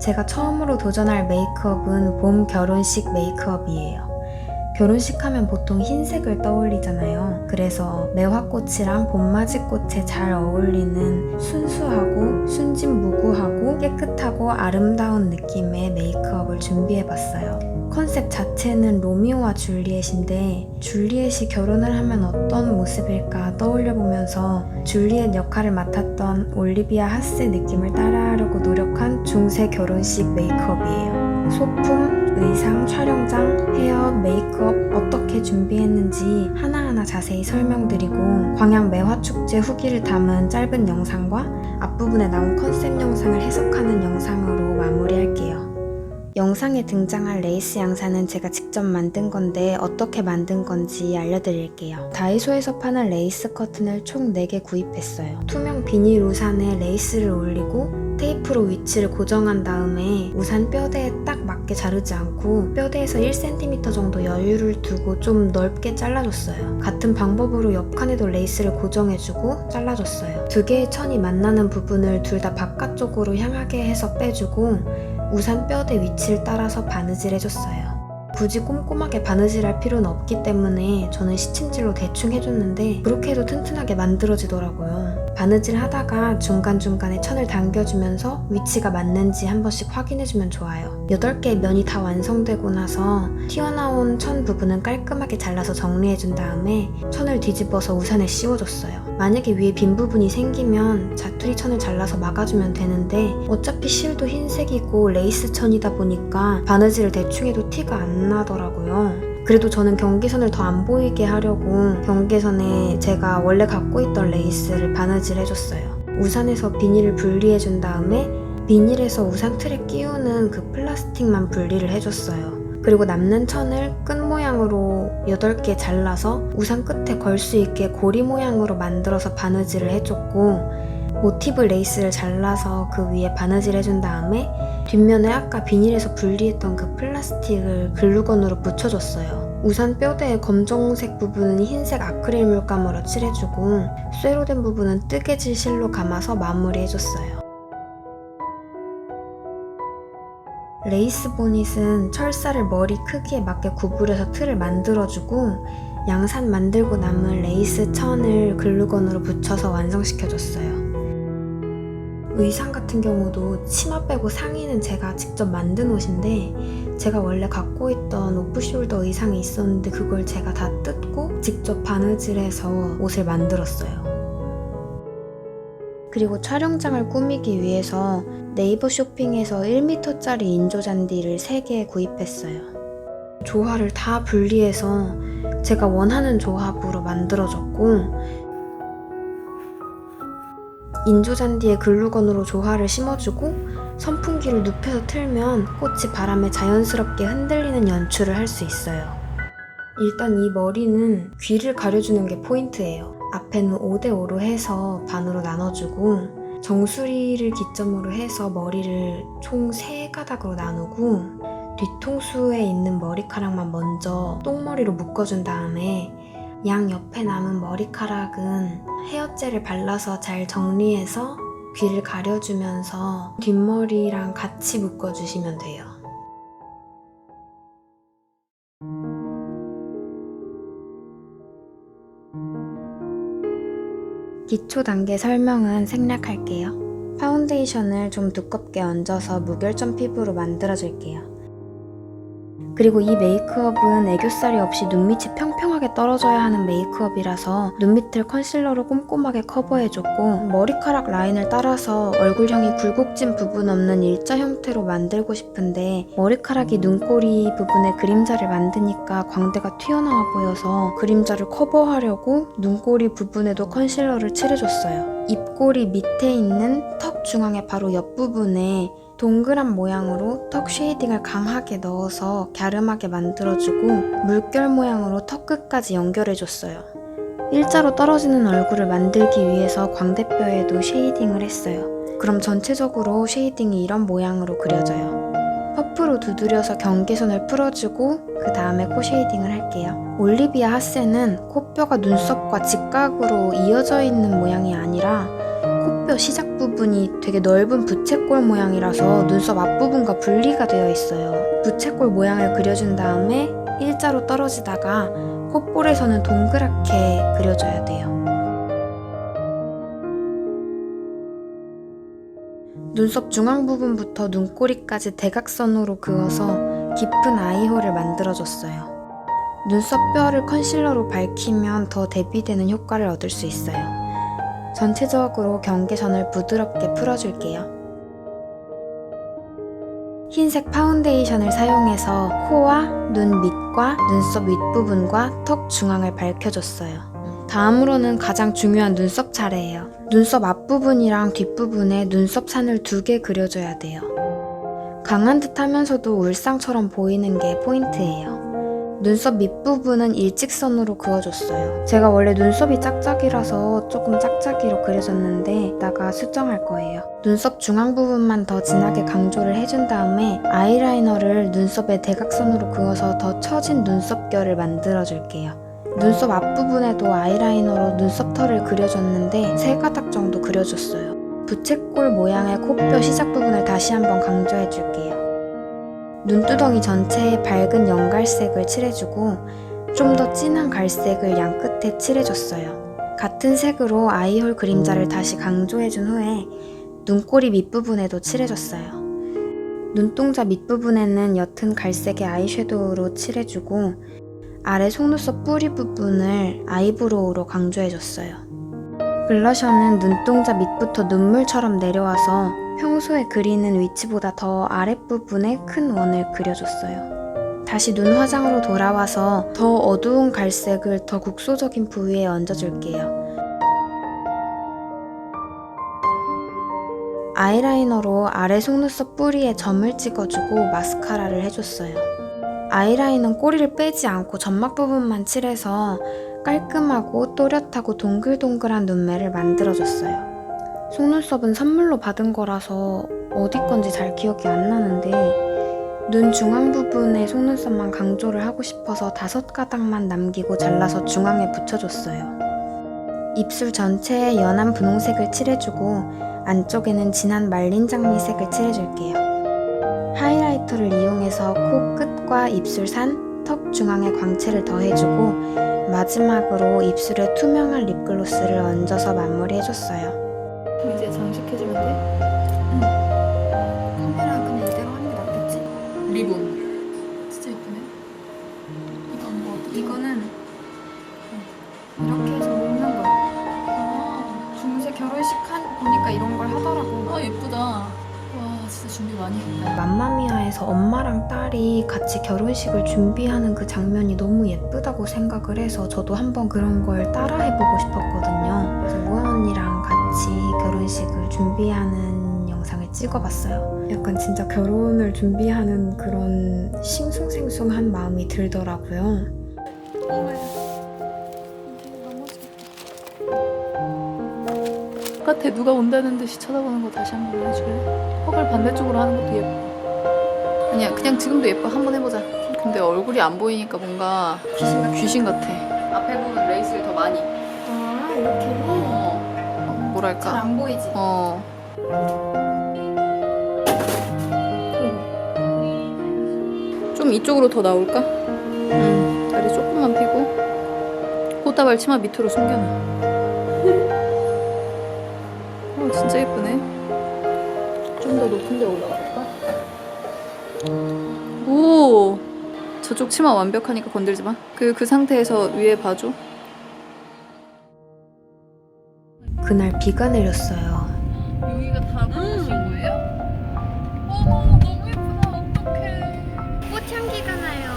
제가 처음으로 도전할 메이크업은 봄 결혼식 메이크업이에요. 결혼식 하면 보통 흰색을 떠올리잖아요. 그래서 매화꽃이랑 봄맞이꽃에 잘 어울리는 순수하고 순진무구하고 깨끗하고 아름다운 느낌의 메이크업을 준비해봤어요. 컨셉 자체는 로미오와 줄리엣인데 줄리엣이 결혼을 하면 어떤 모습일까 떠올려보면서 줄리엣 역할을 맡았던 올리비아 하스 느낌을 따라하려고 노력한 중세 결혼식 메이크업이에요. 소품, 의상, 촬영장, 헤어, 메이크업 어떻게 준비했는지 하나하나 자세히 설명드리고 광양 매화축제 후기를 담은 짧은 영상과 앞부분에 나온 컨셉 영상을 해석하는 영상으로 마무리할게요. 영상에 등장할 레이스 양산은 제가 직접 만든 건데 어떻게 만든 건지 알려드릴게요. 다이소에서 파는 레이스 커튼을 총 4개 구입했어요. 투명 비닐 우산에 레이스를 올리고 테이프로 위치를 고정한 다음에 우산 뼈대에 딱 맞게 자르지 않고 뼈대에서 1cm 정도 여유를 두고 좀 넓게 잘라줬어요. 같은 방법으로 옆칸에도 레이스를 고정해주고 잘라줬어요. 2개의 천이 만나는 부분을 둘 다 바깥쪽으로 향하게 해서 빼주고 우산 뼈대 위치를 따라서 바느질 해줬어요. 굳이 꼼꼼하게 바느질할 필요는 없기 때문에 저는 시침질로 대충 해줬는데 그렇게 해도 튼튼하게 만들어지더라고요. 바느질 하다가 중간중간에 천을 당겨주면서 위치가 맞는지 한 번씩 확인해주면 좋아요. 8개의 면이 다 완성되고 나서 튀어나온 천 부분은 깔끔하게 잘라서 정리해준 다음에 천을 뒤집어서 우산에 씌워줬어요. 만약에 위에 빈 부분이 생기면 자투리 천을 잘라서 막아주면 되는데 어차피 실도 흰색이고 레이스 천이다 보니까 바느질을 대충 해도 티가 안 나더라고요. 그래도 저는 경계선을 더 안 보이게 하려고 경계선에 제가 원래 갖고 있던 레이스를 바느질 해줬어요. 우산에서 비닐을 분리해준 다음에 비닐에서 우산 틀에 끼우는 그 플라스틱만 분리를 해줬어요. 그리고 남는 천을 끈 모양으로 8개 잘라서 우산 끝에 걸 수 있게 고리 모양으로 만들어서 바느질을 해줬고 모티브 레이스를 잘라서 그 위에 바느질 해준 다음에 뒷면에 아까 비닐에서 분리했던 그 플라스틱을 글루건으로 붙여줬어요. 우산 뼈대의 검정색 부분은 흰색 아크릴 물감으로 칠해주고 쇠로 된 부분은 뜨개질 실로 감아서 마무리해줬어요. 레이스 보닛은 철사를 머리 크기에 맞게 구부려서 틀을 만들어주고 양산 만들고 남은 레이스 천을 글루건으로 붙여서 완성시켜줬어요. 의상 같은 경우도 치마 빼고 상의는 제가 직접 만든 옷인데 제가 원래 갖고 있던 오프숄더 의상이 있었는데 그걸 제가 다 뜯고 직접 바느질해서 옷을 만들었어요. 그리고 촬영장을 꾸미기 위해서 네이버 쇼핑에서 1m짜리 인조잔디를 3개 구입했어요. 조화를 다 분리해서 제가 원하는 조합으로 만들어줬고 인조잔디에 글루건으로 조화를 심어주고 선풍기를 눕혀서 틀면 꽃이 바람에 자연스럽게 흔들리는 연출을 할 수 있어요. 일단 이 머리는 귀를 가려주는 게 포인트예요. 앞에는 5대5로 해서 반으로 나눠주고 정수리를 기점으로 해서 머리를 총 3가닥으로 나누고 뒤통수에 있는 머리카락만 먼저 똥머리로 묶어준 다음에 양 옆에 남은 머리카락은 헤어젤을 발라서 잘 정리해서 귀를 가려주면서 뒷머리랑 같이 묶어주시면 돼요. 기초 단계 설명은 생략할게요. 파운데이션을 좀 두껍게 얹어서 무결점 피부로 만들어줄게요. 그리고 이 메이크업은 애교살이 없이 눈밑이 평평하게 떨어져야 하는 메이크업이라서 눈밑을 컨실러로 꼼꼼하게 커버해줬고 머리카락 라인을 따라서 얼굴형이 굴곡진 부분 없는 일자 형태로 만들고 싶은데 머리카락이 눈꼬리 부분에 그림자를 만드니까 광대가 튀어나와 보여서 그림자를 커버하려고 눈꼬리 부분에도 컨실러를 칠해줬어요. 입꼬리 밑에 있는 턱 중앙의 바로 옆부분에 동그란 모양으로 턱 쉐이딩을 강하게 넣어서 갸름하게 만들어주고 물결 모양으로 턱 끝까지 연결해줬어요. 일자로 떨어지는 얼굴을 만들기 위해서 광대뼈에도 쉐이딩을 했어요. 그럼 전체적으로 쉐이딩이 이런 모양으로 그려져요. 퍼프로 두드려서 경계선을 풀어주고 그 다음에 코 쉐이딩을 할게요. 올리비아 하세는 코뼈가 눈썹과 직각으로 이어져 있는 모양이 아니라 코뼈 시작 부분이 되게 넓은 부채꼴 모양이라서 눈썹 앞부분과 분리가 되어 있어요. 부채꼴 모양을 그려준 다음에 일자로 떨어지다가 콧볼에서는 동그랗게 그려줘야 돼요. 눈썹 중앙 부분부터 눈꼬리까지 대각선으로 그어서 깊은 아이홀을 만들어줬어요. 눈썹 뼈를 컨실러로 밝히면 더 대비되는 효과를 얻을 수 있어요. 전체적으로 경계선을 부드럽게 풀어줄게요. 흰색 파운데이션을 사용해서 코와 눈 밑과 눈썹 윗부분과 턱 중앙을 밝혀줬어요. 다음으로는 가장 중요한 눈썹 차례예요. 눈썹 앞부분이랑 뒷부분에 눈썹 산을 2개 그려줘야 돼요. 강한 듯 하면서도 울상처럼 보이는 게 포인트예요. 눈썹 밑부분은 일직선으로 그어줬어요. 제가 원래 눈썹이 짝짝이라서 조금 짝짝이로 그려줬는데 이따가 수정할 거예요. 눈썹 중앙 부분만 더 진하게 강조를 해준 다음에 아이라이너를 눈썹에 대각선으로 그어서 더 처진 눈썹결을 만들어줄게요. 눈썹 앞부분에도 아이라이너로 눈썹털을 그려줬는데 3가닥 정도 그려줬어요. 부채꼴 모양의 코뼈 시작 부분을 다시 한번 강조해줄게요. 눈두덩이 전체에 밝은 연갈색을 칠해주고 좀 더 진한 갈색을 양 끝에 칠해줬어요. 같은 색으로 아이홀 그림자를 다시 강조해준 후에 눈꼬리 밑부분에도 칠해줬어요. 눈동자 밑부분에는 옅은 갈색의 아이섀도우로 칠해주고 아래 속눈썹 뿌리 부분을 아이브로우로 강조해줬어요. 블러셔는 눈동자 밑부터 눈물처럼 내려와서 평소에 그리는 위치보다 더 아랫부분에 큰 원을 그려줬어요. 다시 눈 화장으로 돌아와서 더 어두운 갈색을 더 국소적인 부위에 얹어줄게요. 아이라이너로 아래 속눈썹 뿌리에 점을 찍어주고 마스카라를 해줬어요. 아이라인은 꼬리를 빼지 않고 점막 부분만 칠해서 깔끔하고 또렷하고 동글동글한 눈매를 만들어줬어요. 속눈썹은 선물로 받은 거라서 어디 건지 잘 기억이 안 나는데 눈 중앙 부분에 속눈썹만 강조를 하고 싶어서 5가닥만 남기고 잘라서 중앙에 붙여줬어요. 입술 전체에 연한 분홍색을 칠해주고 안쪽에는 진한 말린 장미색을 칠해줄게요. 하이라이터를 이용해서 코 끝과 입술 산, 턱 중앙에 광채를 더해주고 마지막으로 입술에 투명한 립글로스를 얹어서 마무리해줬어요. 그럼 이제 장식해주면 돼? 응. 카메라 그냥 이대로 하는 게 낫겠지? 리본 진짜 예쁘네. 이건 뭐 어떻게? 이거는 이렇게 해서 먹는 거야. 아, 중세 결혼식 보니까 이런 걸 하더라고. 아 예쁘다. 와 진짜 준비 많이 했다. 맘마미아에서 엄마랑 딸이 같이 결혼식을 준비하는 그 장면이 너무 예쁘다고 생각을 해서 저도 한번 그런 걸 따라해보고 싶었거든요. 그래서 무한 언니랑 같이 결혼식을 준비하는 영상을 찍어봤어요. 약간 진짜 결혼을 준비하는 그런 싱숭생숭한 마음이 들더라고요. 바깥에 누가 온다는 듯이 쳐다보는 거 다시 한 번 해줄래? 턱을 반대쪽으로 하는 것도 예뻐. 아니야 그냥 지금도 예뻐. 한번 해보자. 근데 얼굴이 안 보이니까 뭔가 귀신 같아. 앞에 보면 레이스를 더 많이. 아, 이렇게? 뭐랄까. 잘 안 보이지? 좀 이쪽으로 더 나올까? 다리 조금만 펴고 꽃다발 치마 밑으로 숨겨놔. 진짜 예쁘네. 좀 더 높은 데 올라가 볼까? 오! 저쪽 치마 완벽하니까 건들지 마. 그 상태에서 위에 봐줘. 그날 비가 내렸어요. 여기가 다 꽃이신 거예요? 어머 너무 예쁘다. 어떡해. 꽃향기가 나요.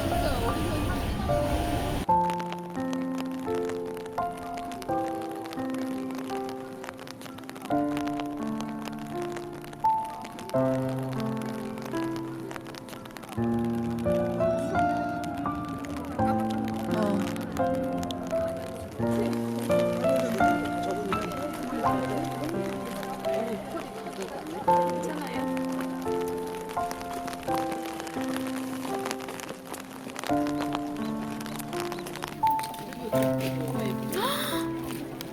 진짜 어디서 향기 나.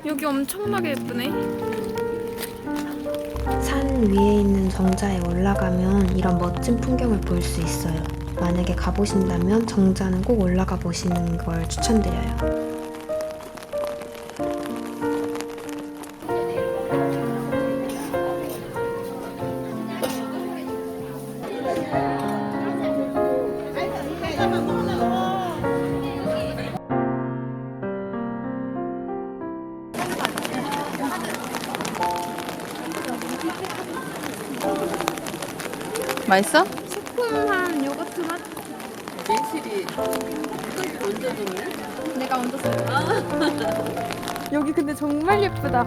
여기 엄청나게 예쁘네. 산 위에 있는 정자에 올라가면 이런 멋진 풍경을 볼 수 있어요. 만약에 가보신다면 정자는 꼭 올라가 보시는 걸 추천드려요. 맛있어? 새콤한 요거트 맛? 매실이 먼저 줬네? 내가 먼저 써. 여기 근데 정말 예쁘다.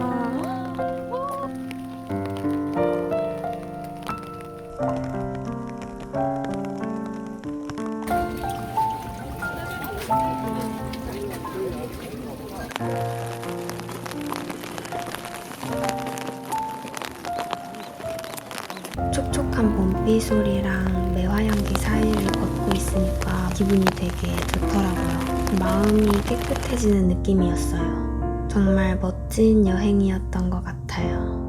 촉촉한 봄비 소리랑 매화향기 사이를 걷고 있으니까 기분이 되게 좋더라고요. 마음이 깨끗해지는 느낌이었어요. 정말 멋진 여행이었던 것 같아요.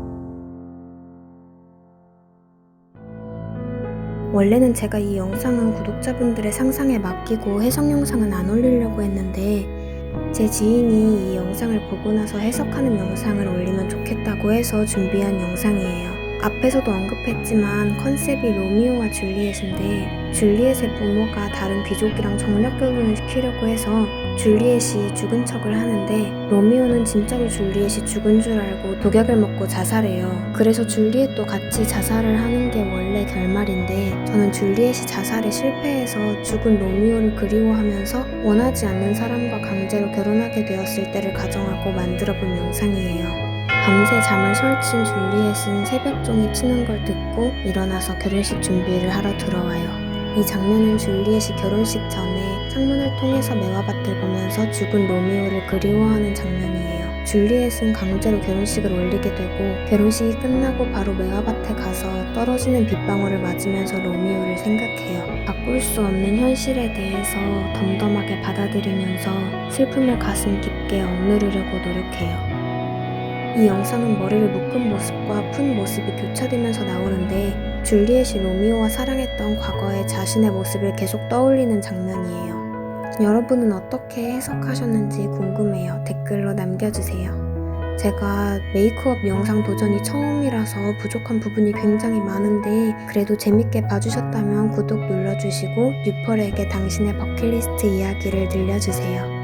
원래는 제가 이 영상은 구독자분들의 상상에 맡기고 해석 영상은 안 올리려고 했는데 제 지인이 이 영상을 보고 나서 해석하는 영상을 올리면 좋겠다고 해서 준비한 영상이에요. 앞에서도 언급했지만 컨셉이 로미오와 줄리엣인데 줄리엣의 부모가 다른 귀족이랑 정략 결혼을 시키려고 해서 줄리엣이 죽은 척을 하는데 로미오는 진짜로 줄리엣이 죽은 줄 알고 독약을 먹고 자살해요. 그래서 줄리엣도 같이 자살을 하는 게 원래 결말인데 저는 줄리엣이 자살에 실패해서 죽은 로미오를 그리워하면서 원하지 않는 사람과 강제로 결혼하게 되었을 때를 가정하고 만들어본 영상이에요. 밤새 잠을 설친 줄리엣은 새벽종이 치는 걸 듣고 일어나서 결혼식 준비를 하러 들어와요. 이 장면은 줄리엣이 결혼식 전에 창문을 통해서 매화밭을 보면서 죽은 로미오를 그리워하는 장면이에요. 줄리엣은 강제로 결혼식을 올리게 되고 결혼식이 끝나고 바로 매화밭에 가서 떨어지는 빗방울을 맞으면서 로미오를 생각해요. 바꿀 수 없는 현실에 대해서 덤덤하게 받아들이면서 슬픔을 가슴 깊게 억누르려고 노력해요. 이 영상은 머리를 묶은 모습과 푼 모습이 교차되면서 나오는데 줄리엣이 로미오와 사랑했던 과거의 자신의 모습을 계속 떠올리는 장면이에요. 여러분은 어떻게 해석하셨는지 궁금해요. 댓글로 남겨주세요. 제가 메이크업 영상 도전이 처음이라서 부족한 부분이 굉장히 많은데 그래도 재밌게 봐주셨다면 구독 눌러주시고 뉴펄에게 당신의 버킷리스트 이야기를 들려주세요.